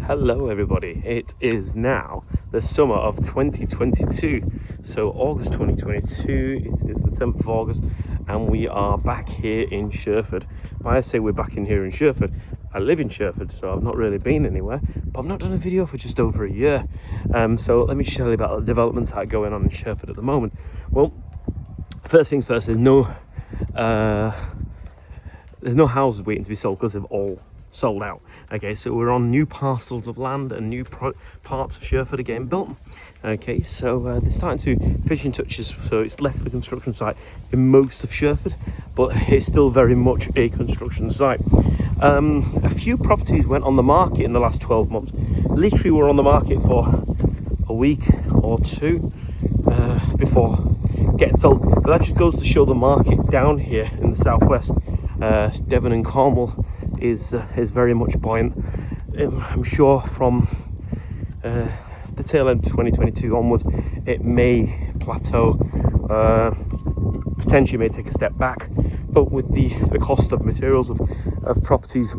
Hello everybody, it is now the summer of 2022, so August 2022, it is the 10th of August and we are back here in Sherford. When I say we're back in here in Sherford, I live in Sherford, so I've not really been anywhere, but I've not done a video for just over a year. So let me tell you about the developments that are going on in Sherford at the moment. Well, first things first, there's no houses waiting to be sold because they've all sold out. Okay, so we're on new parcels of land and new parts of Sherford are getting built. Okay, so they're starting to finishing touches, so it's less of a construction site in most of Sherford, but it's still very much a construction site. A few properties went on the market in the last 12 months. Literally were on the market for a week or two before getting sold. But that just goes to show the market down here in the southwest, Devon and Cornwall, is very much buoyant. I'm sure from the tail end of 2022 onwards it may plateau, potentially may take a step back, but with the cost of materials of properties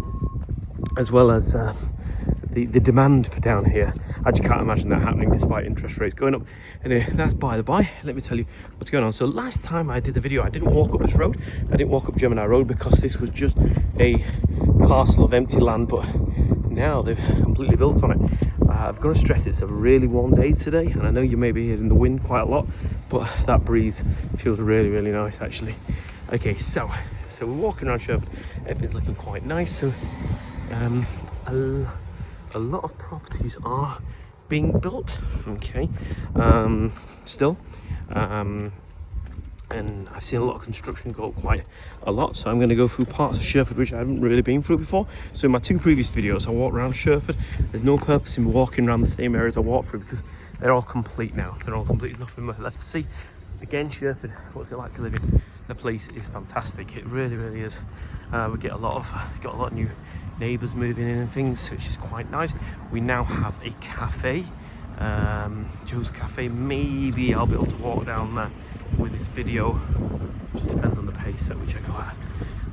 as well as the demand for down here, I just can't imagine that happening despite interest rates going up. Anyway, that's by the by. Let me tell you what's going on. So last time I did the video, I didn't walk up this road. I didn't walk up Gemini Road because this was just a parcel of empty land, but now they've completely built on it. I've got to stress it's a really warm day today, and I know you may be hearing the wind quite a lot, but that breeze feels really nice actually. Okay, so we're walking around Sherford. Everything's looking quite nice. So a lot of properties are being built, okay, still, and I've seen a lot of construction go up quite a lot, so I'm going to go through parts of Sherford which I haven't really been through before. So in my two previous videos I walked around Sherford. There's no purpose in walking around the same areas I walked through because they're all complete now. They're all complete, there's nothing left to see. Again, Sherford, what's it like to live in? The place is fantastic, it really is. We get a lot of new neighbours moving in and things, which is quite nice. We now have a cafe, Joe's Cafe. Maybe I'll be able to walk down there with this video, just depends on the pace at which I go at.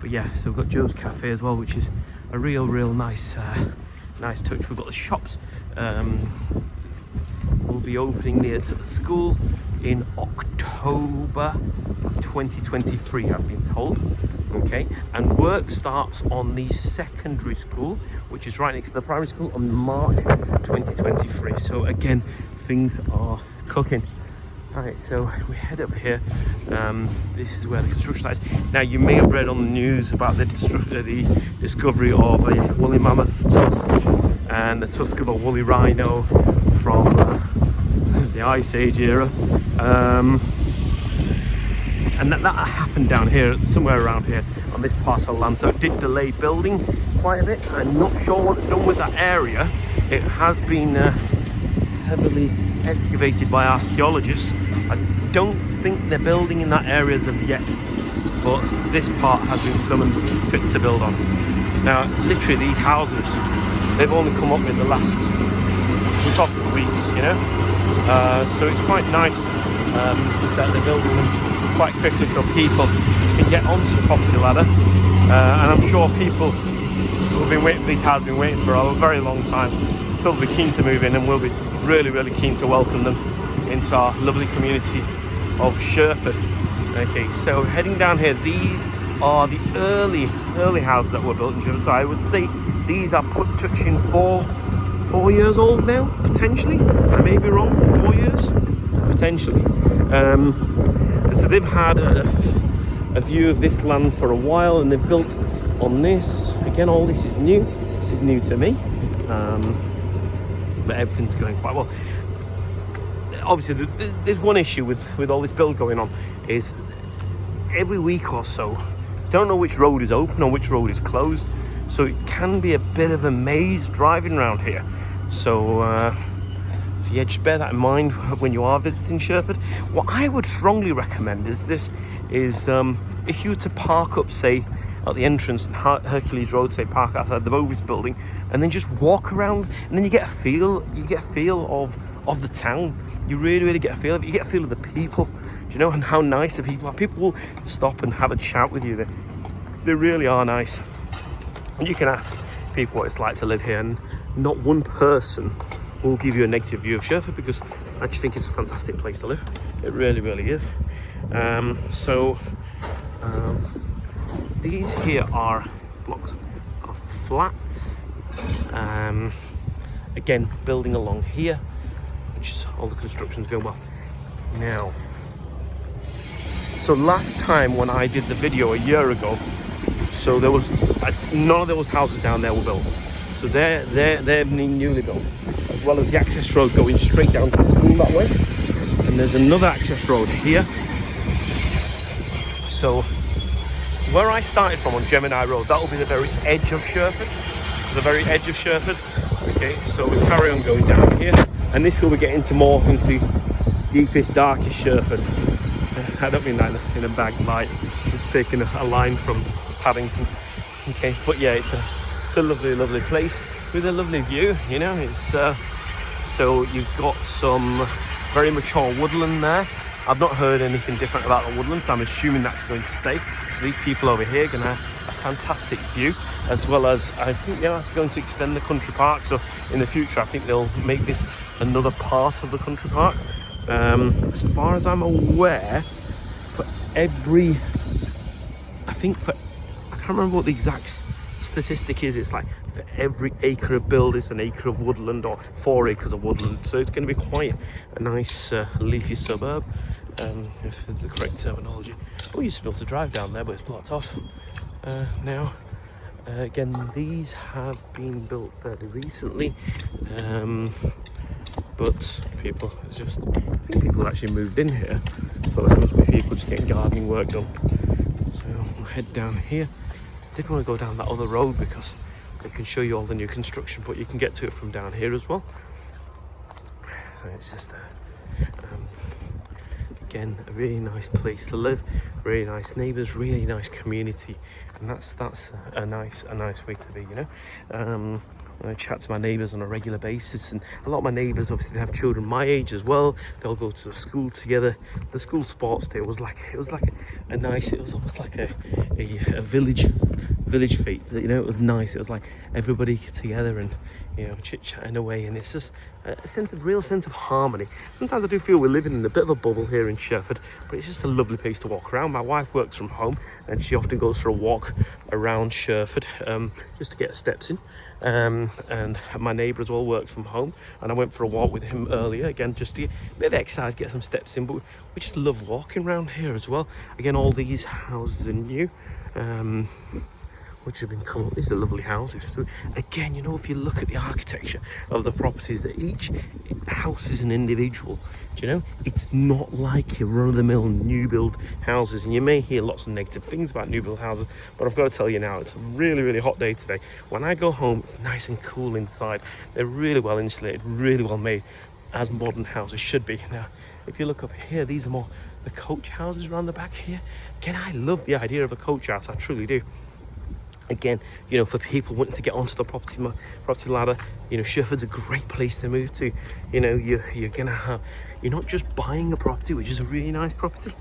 But yeah, so we've got Joe's Cafe as well, which is a real nice touch. We've got the shops, will be opening near to the school in October of 2023, I've been told. Okay, and work starts on the secondary school, which is right next to the primary school, on March 2023. So again, things are cooking. Alright, so we head up here. This is where the construction site is. Now, you may have read on the news about the discovery of a woolly mammoth tusk and the tusk of a woolly rhino from the Ice Age era. And that happened down here, somewhere around here on this parcel of land, so it did delay building quite a bit. I'm not sure what's done with that area. It has been heavily excavated by archaeologists. I don't think they're building in that area as of yet, but this part has been summoned fit to build on. Now, literally these houses, they've only come up in the last couple of weeks, you know, so it's quite nice that they're building them quite quickly so people can get onto the property ladder, and I'm sure people who have been waiting for these houses have been waiting for a very long time, so they'll be keen to move in, and we'll be really keen to welcome them into our lovely community of Sherford. Okay, so heading down here, these are the early houses that were built in Sherford. So I would say these are touching 4 years old now, potentially. I may be wrong, 4 years potentially. And so they've had a view of this land for a while, and they've built on this. Again, all this is new. This is new to me, but everything's going quite well. Obviously, there's one issue with all this build going on, is every week or so, you don't know which road is open or which road is closed, so it can be a bit of a maze driving around here. So yeah, just bear that in mind when you are visiting Sherford. What I would strongly recommend is if you were to park up, say, at the entrance in Hercules Road, say park outside the Bovis building, and then just walk around, and then you get a feel of the town. You really get a feel of it. You get a feel of the people, do you know, and how nice the people are. People will stop and have a chat with you. They really are nice. And you can ask people what it's like to live here, and not one person will give you a negative view of Sherford, because I just think it's a fantastic place to live. It really, really is. These here are blocks of flats. Again, building along here, which is all the construction's going well. Now, so last time when I did the video a year ago, so there was none of those houses down there were built. So they're newly built, as well as the access road going straight down to the school that way. And there's another access road here. So where I started from on Gemini Road, that will be the very edge of Sherford. The very edge of Sherford. Okay, so we carry on going down here, and this will be getting into deepest, darkest Sherford. I don't mean that in a bad light. Just taking a line from Paddington. Okay, but yeah, it's a lovely, lovely place with a lovely view. You know, it's so you've got some very mature woodland there. I've not heard anything different about the woodlands. I'm assuming that's going to stay. So these people over here are going to have a fantastic view, as well as I think they're going to extend the country park. So in the future, I think they'll make this another part of the country park. As far as I'm aware, for every, I can't remember what the exact statistic is. It's like for every acre of build, it's an acre of woodland, or 4 acres of woodland. So it's going to be quite a nice leafy suburb, if it's the correct terminology. Oh, you used to be able to drive down there, but it's blocked off now. Again, these have been built fairly recently, but people, I think people have actually moved in here, so there must be people just getting gardening work done. So we'll head down here. Didn't want to go down that other road because they can show you all the new construction, but you can get to it from down here as well. So it's just again, a really nice place to live, really nice neighbours, really nice community, and that's a nice way to be, you know. I chat to my neighbours on a regular basis, and a lot of my neighbours obviously they have children my age as well. They'll go to the school together. The school sports day was like it was almost like a village fete, you know. It was nice. It was like everybody together and, you know, chit-chatting away, and it's just a real sense of harmony. Sometimes I do feel we're living in a bit of a bubble here in Sherford, but it's just a lovely place to walk around. My wife works from home, and she often goes for a walk around Sherford just to get her steps in. And my neighbour as well works from home, and I went for a walk with him earlier, again just to get a bit of exercise, get some steps in. But we just love walking around here as well. Again, all these houses are new, which have been cool. These are lovely houses. So again, you know, if you look at the architecture of the properties, that each house is an individual. Do you know? It's not like your run-of-the-mill new build houses, and you may hear lots of negative things about new build houses, but I've got to tell you now, it's a really, really hot day today. When I go home, it's nice and cool inside. They're really well insulated, really well made, as modern houses should be. Now, if you look up here, these are more the coach houses around the back here. Again, I love the idea of a coach house, I truly do. Again, you know, for people wanting to get onto the property ladder, you know, Sherford's a great place to move to. You know, you're not just buying a property, which is a really nice property,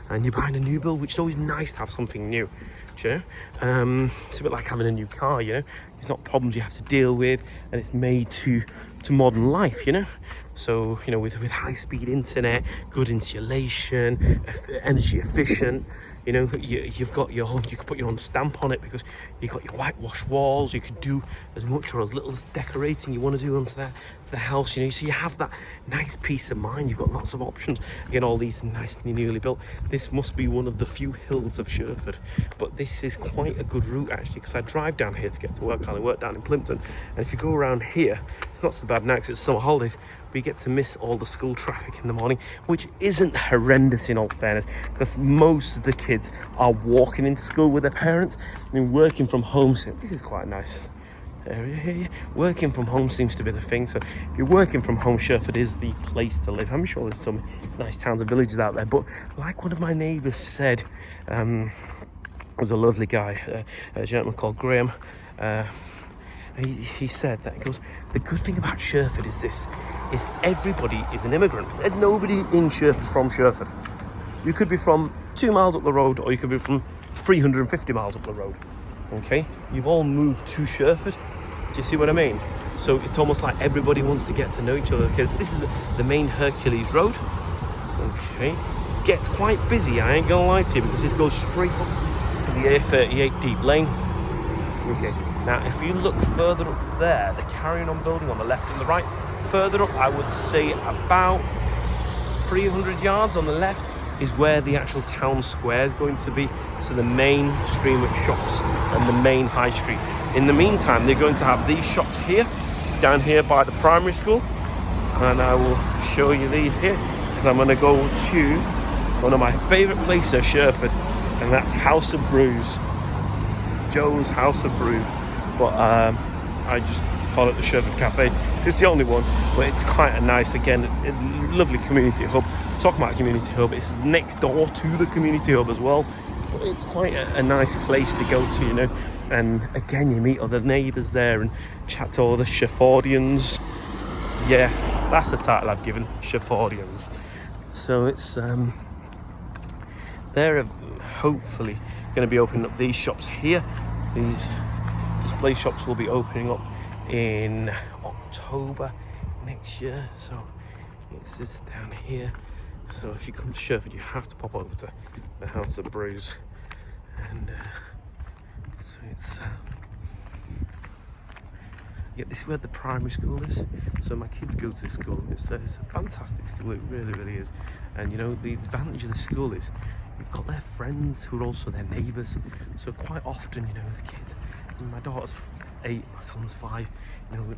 and you're buying a new build, which is always nice to have something new. Do you know? It's a bit like having a new car. You know, it's not problems you have to deal with, and it's made to modern life. You know, so you know, with high-speed internet, good insulation, energy efficient. You know, you've got your own, you can put your own stamp on it because you've got your whitewashed walls. You can do as much or as little decorating you want to do onto the house, you know, so you have that nice peace of mind. You've got lots of options. Again, all these nicely newly built. This must be one of the few hills of Sherford, but this is quite a good route actually, because I drive down here to get to work. I work down in Plimpton, and if you go around here, it's not so bad now because it's summer holidays. We get to miss all the school traffic in the morning, which isn't horrendous in all fairness, because most of the kids are walking into school with their parents. I mean, working from home, so this is quite a nice area here. Working from home seems to be the thing. So if you're working from home, Sherford is the place to live. I'm sure there's some nice towns and villages out there, but like one of my neighbours said, was a lovely guy, a gentleman called Graham. He said that, he goes, the good thing about Sherford is this, is everybody is an immigrant. There's nobody in Sherford from Sherford. You could be from 2 miles up the road, or you could be from 350 miles up the road. Okay, you've all moved to Sherford. Do you see what I mean? So it's almost like everybody wants to get to know each other, because this is the main Hercules Road. Okay, gets quite busy, I ain't gonna lie to you, because this goes straight up to the A38 deep lane. Okay, now if you look further up there, the carrying on building on the left and the right, further up I would say about 300 yards on the left is where the actual town square is going to be, so the main stream of shops and the main high street. In the meantime, they're going to have these shops here, down here by the primary school, and I will show you these here, because I'm going to go to one of my favourite places at Sherford, and that's House of Brews, Joe's House of Brews, but I just call it the Sherford Cafe. It's the only one, but it's quite a nice, again, lovely community hub. Talking about a community hub, it's next door to the community hub as well, but it's quite a nice place to go to, you know. And again, you meet other neighbours there and chat to all the Sherfordians. Yeah, that's the title I've given, Sherfordians. So it's they're hopefully going to be opening up these shops here. These display shops will be opening up in October next year, so it's just down here. So if you come to Sherford, you have to pop over to the House of Brews, and so it's yeah, this is where the primary school is. So my kids go to school. It's a fantastic school. It really, really is. And you know, the advantage of the school is you've got their friends who are also their neighbours. So quite often, you know, the kids. My daughter's 8, my son's 5. You know,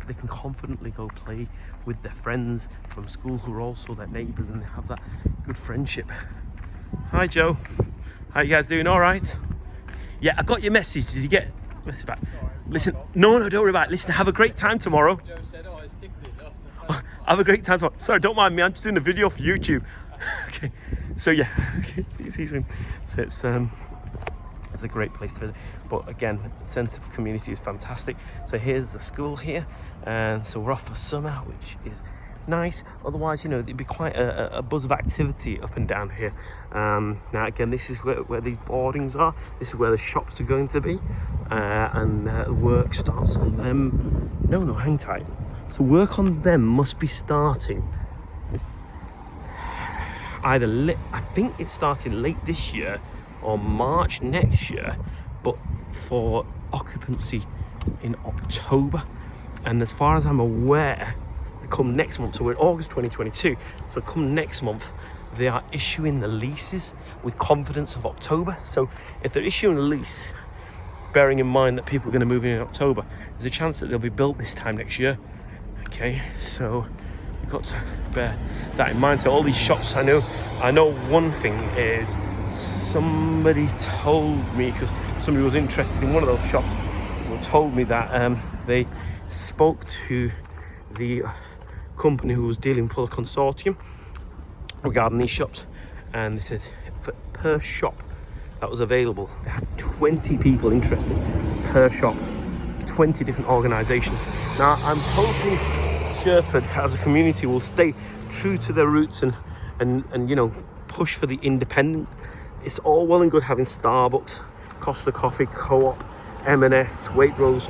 they can confidently go play with their friends from school who are also their neighbours, and they have that good friendship. Hi Joe, how you guys doing? All right? Yeah, I got your message. Did you get the message back? Listen, no, don't worry about it. Listen, have a great time tomorrow. Joe said, oh, it's tickling us. Have a great time tomorrow. Sorry, don't mind me. I'm just doing a video for YouTube. Okay, so yeah, okay, see you soon. So it's a great place to visit, but again, the sense of community is fantastic. So here's the school here, and so we're off for summer, which is nice. Otherwise, you know, there'd be quite a buzz of activity up and down here. Now again, this is where these boardings are. This is where the shops are going to be, and work starts on them. No, hang tight. So work on them must be starting either I think it's starting late this year or March next year, but for occupancy in October. And as far as I'm aware, come next month, so we're in August 2022, so come next month they are issuing the leases with confidence of October. So if they're issuing a lease, bearing in mind that people are going to move in October, there's a chance that they'll be built this time next year. Okay, so you've got to bear that in mind. So all these shops, I know one thing is, somebody told me, because somebody was interested in one of those shops, told me that they spoke to the company who was dealing for the consortium regarding these shops, and they said per shop that was available, they had 20 people interested per shop, 20 different organisations. Now I'm hoping Sherford as a community will stay true to their roots and you know, push for the independent. It's all well and good having Starbucks, Costa Coffee, Co-op, M&S, Waitrose.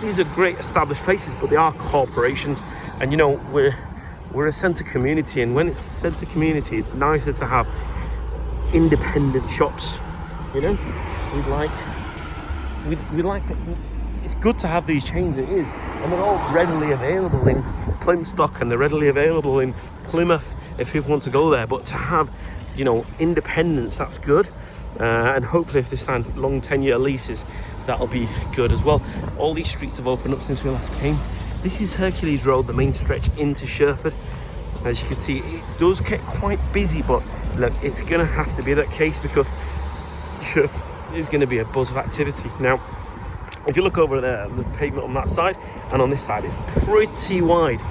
These are great established places, but they are corporations. And you know, we're a centre community, and when it's centre community, it's nicer to have independent shops. You know, we like it. It's good to have these chains. It is, and they're all readily available in Plymstock, and they're readily available in Plymouth if people want to go there. But to have, you know, independence, that's good. And hopefully if they sign long 10-year leases, that'll be good as well. All these streets have opened up since we last came. This is Hercules Road, the main stretch into Sherford. As you can see, it does get quite busy, but look, it's going to have to be that case because Sherford is going to be a buzz of activity. Now, if you look over there, the pavement on that side and on this side is pretty wide.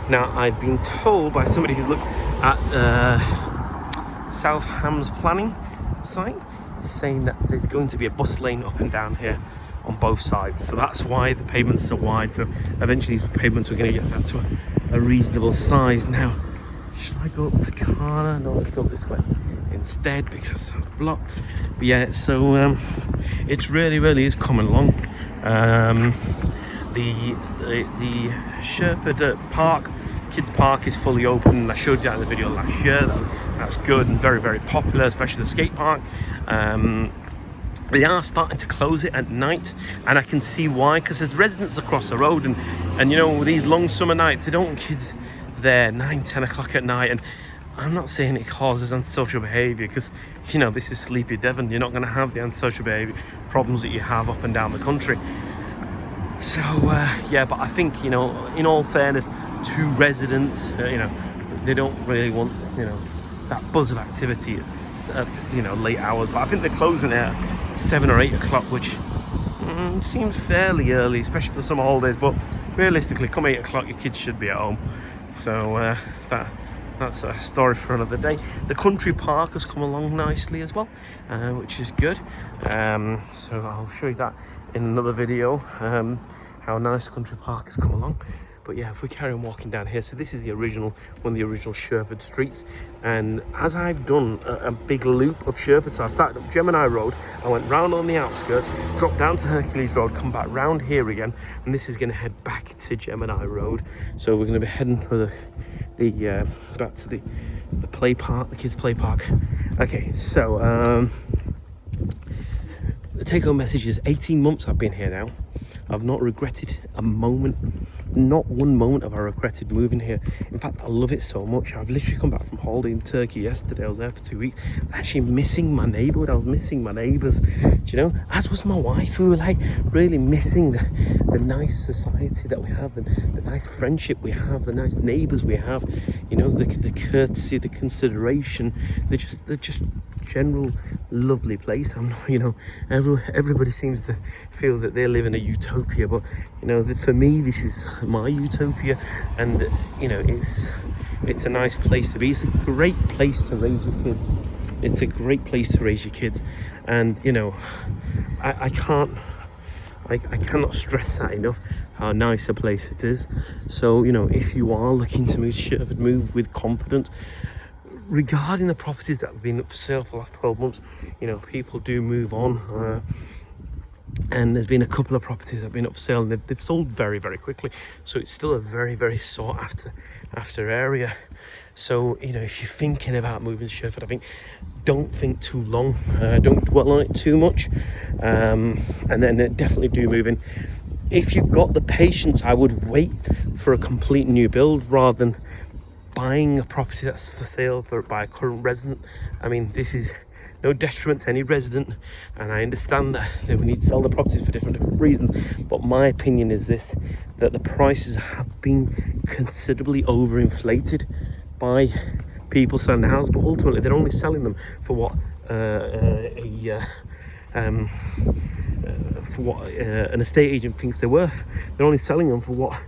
Now, I've been told by somebody who's looked at South Ham's planning site, saying that there's going to be a bus lane up and down here on both sides, so that's why the pavement's so wide. So eventually these pavements are going to get down to a reasonable size. Now, should I go up to Carna? No, let's go up this way instead because I'm blocked. But yeah, so it's really is coming along. the Sherford Park, Kids Park, is fully open. I showed you that in the video last year. That's good and very, very popular, especially the skate park. They are starting to close it at night, and I can see why, because there's residents across the road, and you know, these long summer nights, they don't want kids there 9-10 o'clock at night. And I'm not saying it causes antisocial behaviour, because you know, this is sleepy Devon. You're not going to have the antisocial behaviour problems that you have up and down the country. So yeah, but I think, you know, in all fairness to residents, you know, they don't really want, you know, that buzz of activity at you know, late hours. But I think they're closing at 7 or 8 o'clock, which seems fairly early, especially for summer holidays. But realistically, come 8 o'clock, your kids should be at home. So that's a story for another day. The country park has come along nicely as well, which is good. So I'll show you that in another video, how nice the country park has come along. But yeah, if we carry on walking down here, so this is the original, one of the original Sherford streets. And as I've done a big loop of Sherford, so I started up Gemini Road, I went round on the outskirts, dropped down to Hercules Road, come back round here again, and this is going to head back to Gemini Road. So we're going to be heading for the back to the play park, the kids play park. Okay, so the take-home message is 18 months I've been here now. I've not regretted a moment, not one moment have I regretted moving here. In fact, I love it so much. I've literally come back from holiday in Turkey yesterday. I was there for 2 weeks. I was actually missing my neighbourhood. I was missing my neighbours, do you know, as was my wife. We were like really missing the nice society that we have, and the nice friendship we have, the nice neighbours we have, you know, the courtesy, the consideration, they're just general lovely place. I'm not, you know, everybody seems to feel that they live in a utopia, but you know, for me, this is my utopia. And you know, it's a nice place to be. It's a great place to raise your kids. It's a great place to raise your kids. And you know, I cannot stress that enough, how nice a place it is. So you know, if you are looking to move to Sherford, move with confidence. Regarding the properties that have been up for sale for the last 12 months, you know, people do move on, and there's been a couple of properties that have been up for sale, and they've sold very, very quickly. So it's still a very, very sought after area. So you know, if you're thinking about moving to Sherford, I think don't think too long, don't dwell on it too much, and then definitely do move in. If you've got the patience, I would wait for a complete new build rather than buying a property that's for sale by a current resident. I mean, this is no detriment to any resident, and I understand that we need to sell the properties for different reasons, but my opinion is this, that the prices have been considerably overinflated by people selling the house, but ultimately they're only selling them for what an estate agent thinks they're worth. They're only selling them for what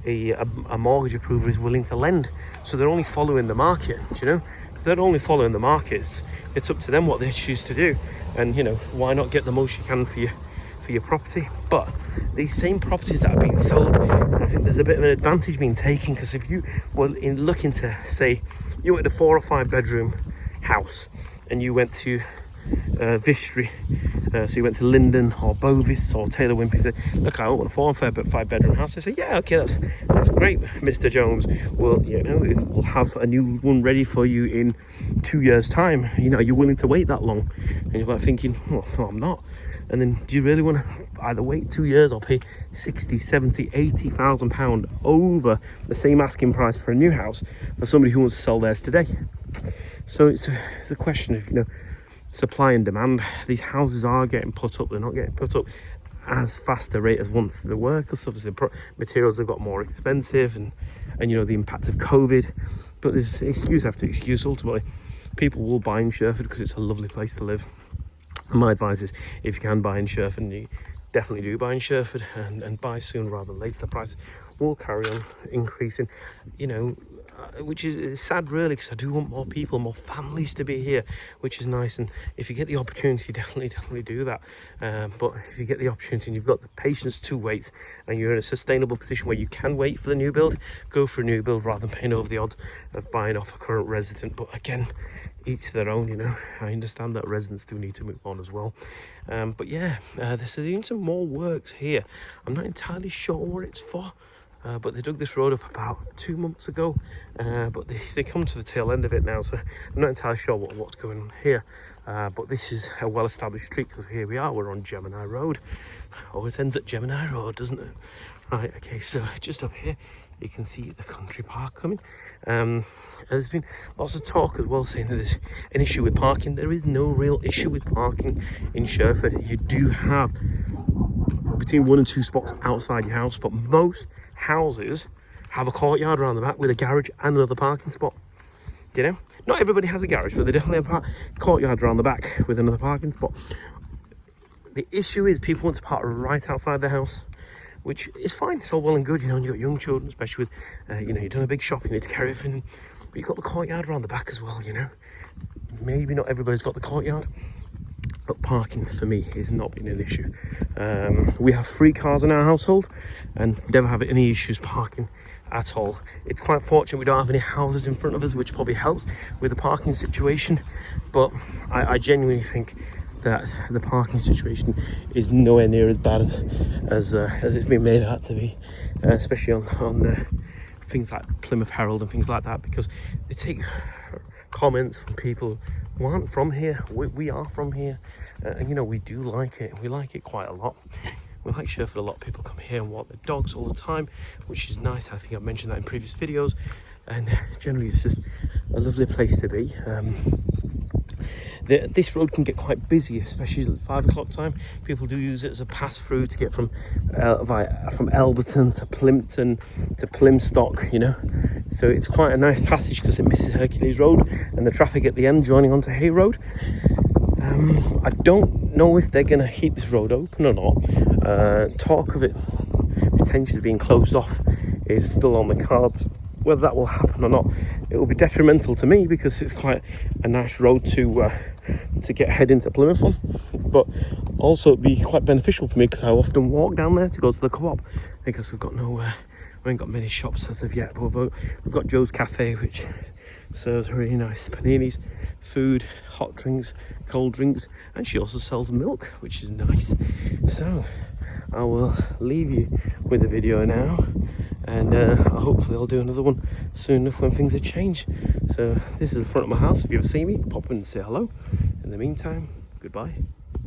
a mortgage approver is willing to lend. So they're only following the market, do you know? So they're only following the markets. It's up to them what they choose to do. And you know, why not get the most you can for your property? But these same properties that are being sold, I think there's a bit of an advantage being taken, because if you were looking to, say, you went to a 4 or 5 bedroom house and you went to Vistry, so you went to Linden or Bovis or Taylor Wimpey, said, look, I want a 4 or 5 bedroom house. I said, yeah, okay, that's great, Mr. Jones. Well, you know, we'll have a new one ready for you in 2 years time. You know, you're willing to wait that long? And you're like thinking, well, no, I'm not. And then do you really want to either wait 2 years or pay 60, 70, 80,000 pound over the same asking price for a new house for somebody who wants to sell theirs today? So it's a question of, you know, supply and demand. These houses are getting put up, they're not getting put up as fast a rate as once they were, because obviously materials have got more expensive, and you know, the impact of COVID. But there's excuse after excuse. Ultimately, people will buy in Sherford because it's a lovely place to live. And my advice is, if you can buy in Sherford, you definitely do buy in Sherford, and buy soon rather than later. The price will carry on increasing. You know, which is sad really, because I do want more people, more families to be here, which is nice. And if you get the opportunity, definitely do that. But if you get the opportunity and you've got the patience to wait, and you're in a sustainable position where you can wait for the new build, go for a new build rather than paying over the odds of buying off a current resident. But again, each their own, you know. I understand that residents do need to move on as well. But yeah, they're doing some more works here. I'm not entirely sure what it's for. But they dug this road up about 2 months ago, but they come to the tail end of it now, so I'm not entirely sure what's going on here. But this is a well-established street, because here we are, we're on Gemini Road. Always ends at Gemini Road, doesn't it? Right, okay, so just up here you can see the country park coming. There's been lots of talk as well saying that there's an issue with parking. There is no real issue with parking in Sherford. You do have between 1 and 2 spots outside your house, but most houses have a courtyard around the back with a garage and another parking spot. You know, not everybody has a garage, but they definitely have courtyards around the back with another parking spot. The issue is people want to park right outside the house, which is fine. It's all well and good, you know, and you've got young children, especially with you know, you've done a big shop, you need to carry everything, but you've got the courtyard around the back as well, you know. Maybe not everybody's got the courtyard, but parking for me has not been an issue. We have 3 cars in our household and never have any issues parking at all. It's quite fortunate we don't have any houses in front of us, which probably helps with the parking situation, but I genuinely think that the parking situation is nowhere near as bad as it's been made out to be, especially on things like Plymouth Herald and things like that, because they take comments from people who aren't from here. We are from here, and you know, we do like it. We like it quite a lot. We like Sherford a lot. People come here and walk their dogs all the time, which is nice. I think I've mentioned that in previous videos, and generally it's just a lovely place to be. This road can get quite busy, especially at 5 o'clock time. People do use it as a pass through to get from Elberton to Plimpton to Plymstock, you know. So it's quite a nice passage because it misses Hercules Road and the traffic at the end joining onto Hay Road. I don't know if they're going to keep this road open or not. Talk of it potentially being closed off is still on the cards. Whether that will happen or not, it will be detrimental to me because it's quite a nice road to get head into Plymouth on, but also it'd be quite beneficial for me because I often walk down there to go to the co-op, because we've got we ain't got many shops as of yet, but we've got Joe's Cafe, which serves really nice paninis, food, hot drinks, cold drinks, and she also sells milk, which is nice. So I will leave you with the video now, and hopefully I'll do another one soon enough when things have changed. So this is the front of my house. If you ever see me, pop in and say hello. In the meantime, goodbye.